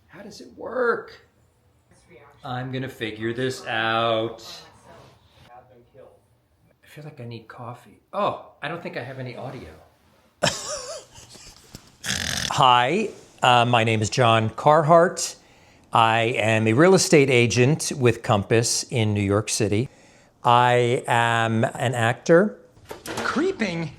How does it work? I'm gonna figure this out. I feel like I need coffee. Oh, I don't think I have any audio. Hi, my name is John Carhart. I am a real estate agent with Compass in New York City. I am an actor. Creeping?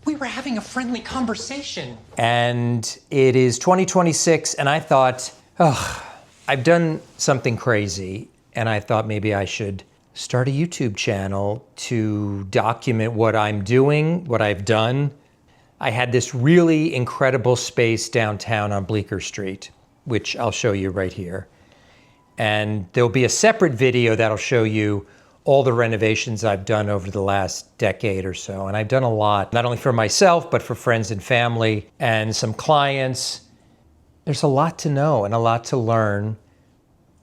We were having a friendly conversation. And it is 2026, and I thought, I've done something crazy, and I thought maybe I should start a YouTube channel to document what I'm doing, what I've done. I had this really incredible space downtown on Bleecker Street, which I'll show you right here. And there'll be a separate video that'll show you all the renovations I've done over the last decade or so. And I've done a lot, not only for myself, but for friends and family and some clients. There's a lot to know and a lot to learn,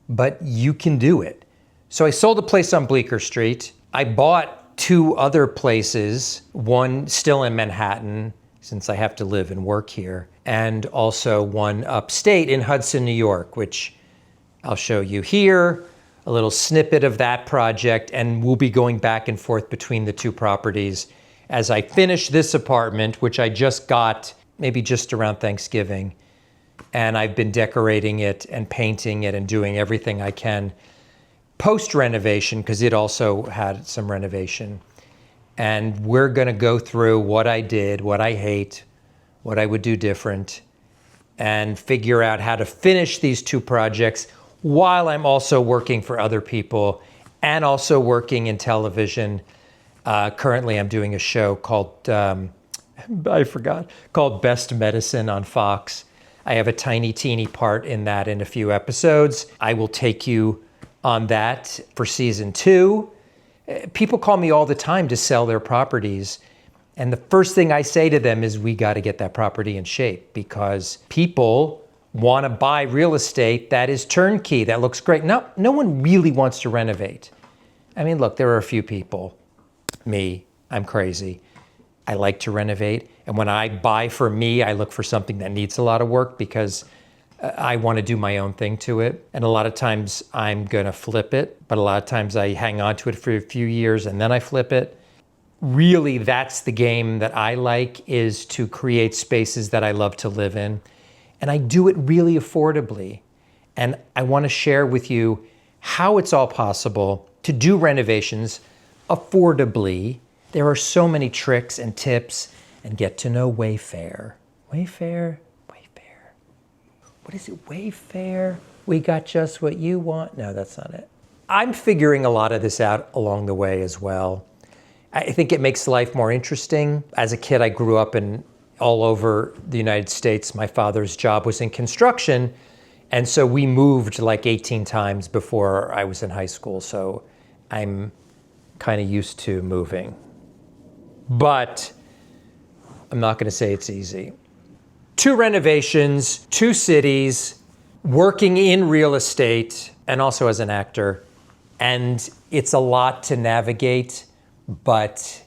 but you can do it. So I sold a place on Bleecker Street. I bought 2 other places, one still in Manhattan, since I have to live and work here, and also one upstate in Hudson, New York, which I'll show you here, a little snippet of that project, and we'll be going back and forth between the 2 properties as I finish this apartment, which I just got maybe just around Thanksgiving. And I've been decorating it and painting it and doing everything I can post-renovation, because it also had some renovation. And we're gonna go through what I did, what I hate, what I would do different, and figure out how to finish these 2 projects while I'm also working for other people and also working in television. Currently, I'm doing a show called, called Best Medicine on Fox. I have a tiny, teeny part in that in a few episodes. I will take you on that for season 2. People call me all the time to sell their properties. And the first thing I say to them is, we got to get that property in shape, because people want to buy real estate that is turnkey, that looks great. No one really wants to renovate. I mean, look, there are a few people. Me, I'm crazy. I like to renovate. And when I buy for me, I look for something that needs a lot of work, because I want to do my own thing to it. And a lot of times I'm going to flip it, but a lot of times I hang on to it for a few years and then I flip it. Really, that's the game that I like, is to create spaces that I love to live in. And I do it really affordably. And I want to share with you how it's all possible to do renovations affordably. There are so many tricks and tips, and get to know Wayfair. Wayfair? What is it, Wayfair? We got just what you want? No, that's not it. I'm figuring a lot of this out along the way as well. I think it makes life more interesting. As a kid, I grew up all over the United States. My father's job was in construction, and so we moved like 18 times before I was in high school, so I'm kind of used to moving. But I'm not going to say it's easy. 2 renovations, 2 cities, working in real estate, and also as an actor. And it's a lot to navigate, but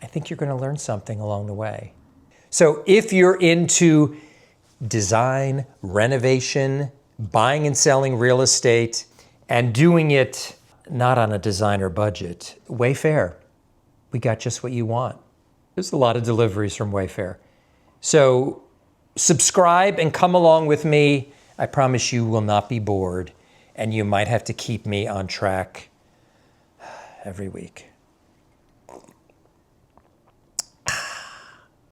I think you're going to learn something along the way. So if you're into design, renovation, buying and selling real estate, and doing it not on a designer budget, Wayfair, we got just what you want. There's a lot of deliveries from Wayfair. So subscribe and come along with me. I promise you will not be bored, and you might have to keep me on track every week.